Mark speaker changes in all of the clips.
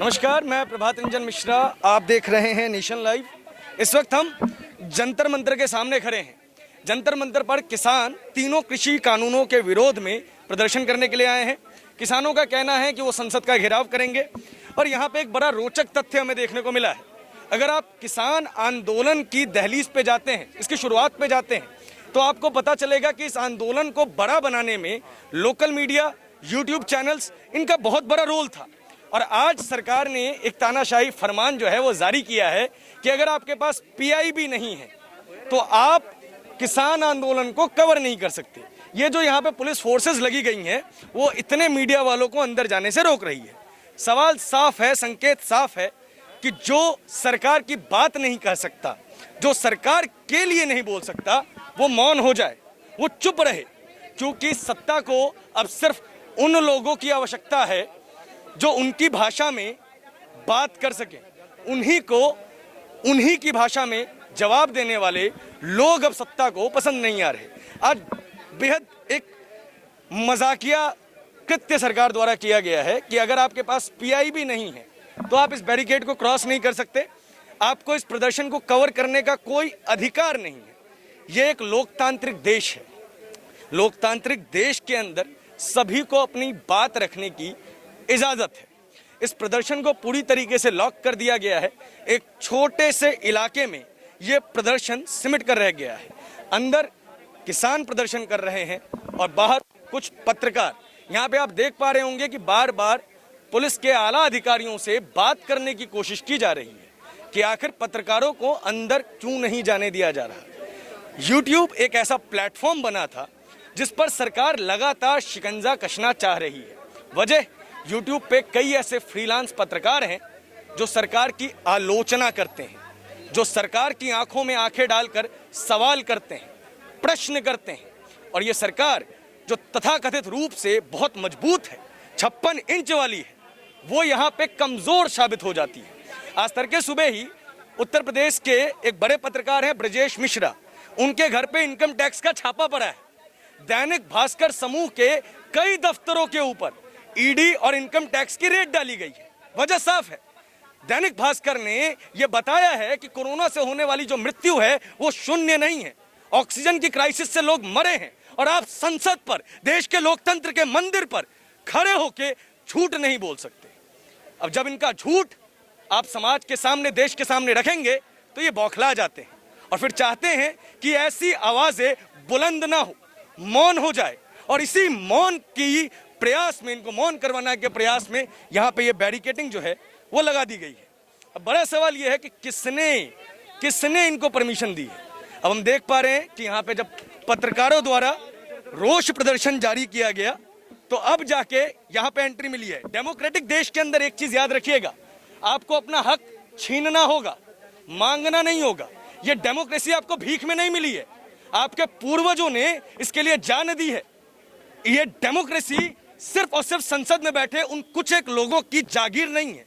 Speaker 1: नमस्कार, मैं प्रभात रंजन मिश्रा। आप देख रहे हैं नेशन लाइव। इस वक्त हम जंतर मंतर के सामने खड़े हैं। जंतर मंतर पर किसान तीनों कृषि कानूनों के विरोध में प्रदर्शन करने के लिए आए हैं। किसानों का कहना है कि वो संसद का घेराव करेंगे और यहाँ पे एक बड़ा रोचक तथ्य हमें देखने को मिला है। अगर आप किसान आंदोलन की दहलीज पे जाते हैं, इसकी शुरुआत पे जाते हैं, तो आपको पता चलेगा कि इस आंदोलन को बड़ा बनाने में लोकल मीडिया, यूट्यूब चैनल्स, इनका बहुत बड़ा रोल था। और आज सरकार ने एक तानाशाही फरमान जो है वो जारी किया है कि अगर आपके पास पीआईबी नहीं है तो आप किसान आंदोलन को कवर नहीं कर सकते। ये जो यहाँ पे पुलिस फोर्सेस लगी गई हैं वो इतने मीडिया वालों को अंदर जाने से रोक रही है। सवाल साफ है, संकेत साफ है कि जो सरकार की बात नहीं कह सकता, जो सरकार के लिए नहीं बोल सकता, वो मौन हो जाए, वो चुप रहे। क्योंकि सत्ता को अब सिर्फ उन लोगों की आवश्यकता है जो उनकी भाषा में बात कर सके। उन्हीं की भाषा में जवाब देने वाले लोग अब सत्ता को पसंद नहीं आ रहे। आज बेहद एक मजाकिया कृत्य सरकार द्वारा किया गया है कि अगर आपके पास पीआईबी नहीं है तो आप इस बैरिकेड को क्रॉस नहीं कर सकते, आपको इस प्रदर्शन को कवर करने का कोई अधिकार नहीं है। ये एक लोकतांत्रिक देश है। लोकतांत्रिक देश के अंदर सभी को अपनी बात रखने की इजाजत है। इस प्रदर्शन को पूरी तरीके से लॉक कर दिया गया है। एक छोटे से इलाके में यह प्रदर्शन सिमट कर रह गया है। अंदर किसान प्रदर्शन कर रहे हैं और बाहर कुछ पत्रकार। यहाँ पे आप देख पा रहे होंगे कि बार बार पुलिस के आला अधिकारियों से बात करने की कोशिश की जा रही है कि आखिर पत्रकारों को अंदर क्यों नहीं जाने दिया जा रहा। यूट्यूब एक ऐसा प्लेटफॉर्म बना था जिस पर सरकार लगातार शिकंजा कसना चाह रही है। वजह, यूट्यूब पे कई ऐसे फ्रीलांस पत्रकार हैं जो सरकार की आलोचना करते हैं, जो सरकार की आंखों में आंखें डालकर सवाल करते हैं, प्रश्न करते हैं। और ये सरकार जो तथाकथित रूप से बहुत मजबूत है, 56 इंच वाली है, वो यहाँ पे कमजोर साबित हो जाती है। आज तड़के सुबह ही उत्तर प्रदेश के एक बड़े पत्रकार हैं ब्रजेश मिश्रा, उनके घर पे इनकम टैक्स का छापा पड़ा है। दैनिक भास्कर समूह के कई दफ्तरों के ऊपर ईडी और इनकम टैक्स की रेड डाली गई है। वजह साफ है। दैनिक भास्कर ने यह बताया है कि कोरोना से होने वाली जो मृत्यु है वो शून्य नहीं है। ऑक्सीजन की क्राइसिस से लोग मरे हैं और आप संसद पर, देश के लोकतंत्र के मंदिर पर खड़े होकर झूठ नहीं बोल सकते। अब जब इनका झूठ आप समाज के सामने, देश के सामने रखेंगे तो ये बौखला जाते हैं और फिर चाहते हैं कि ऐसी आवाजें बुलंद ना हो, मौन हो जाए। और इसी मौन की प्रयास में, इनको मौन करवाने के प्रयास में यहाँ पे ये बैरिकेडिंग जो है वो लगा दी गई है। अब बड़ा सवाल ये है कि किसने इनको परमिशन दी है। अब हम देख पा रहे हैं कि यहाँ पे जब पत्रकारों द्वारा रोष प्रदर्शन जारी किया गया तो अब जाके यहाँ पे एंट्री मिली है। डेमोक्रेटिक देश के अंदर एक चीज याद रखिएगा, आपको अपना हक छीनना होगा, मांगना नहीं होगा। ये डेमोक्रेसी आपको भीख में नहीं मिली है, आपके पूर्वजों ने इसके लिए जान दी है। ये डेमोक्रेसी सिर्फ और सिर्फ संसद में बैठे उन कुछ एक लोगों की जागीर नहीं है।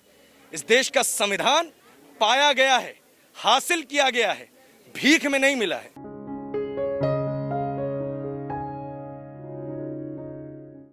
Speaker 1: इस देश का संविधान पाया गया है, हासिल किया गया है, भीख में नहीं मिला है।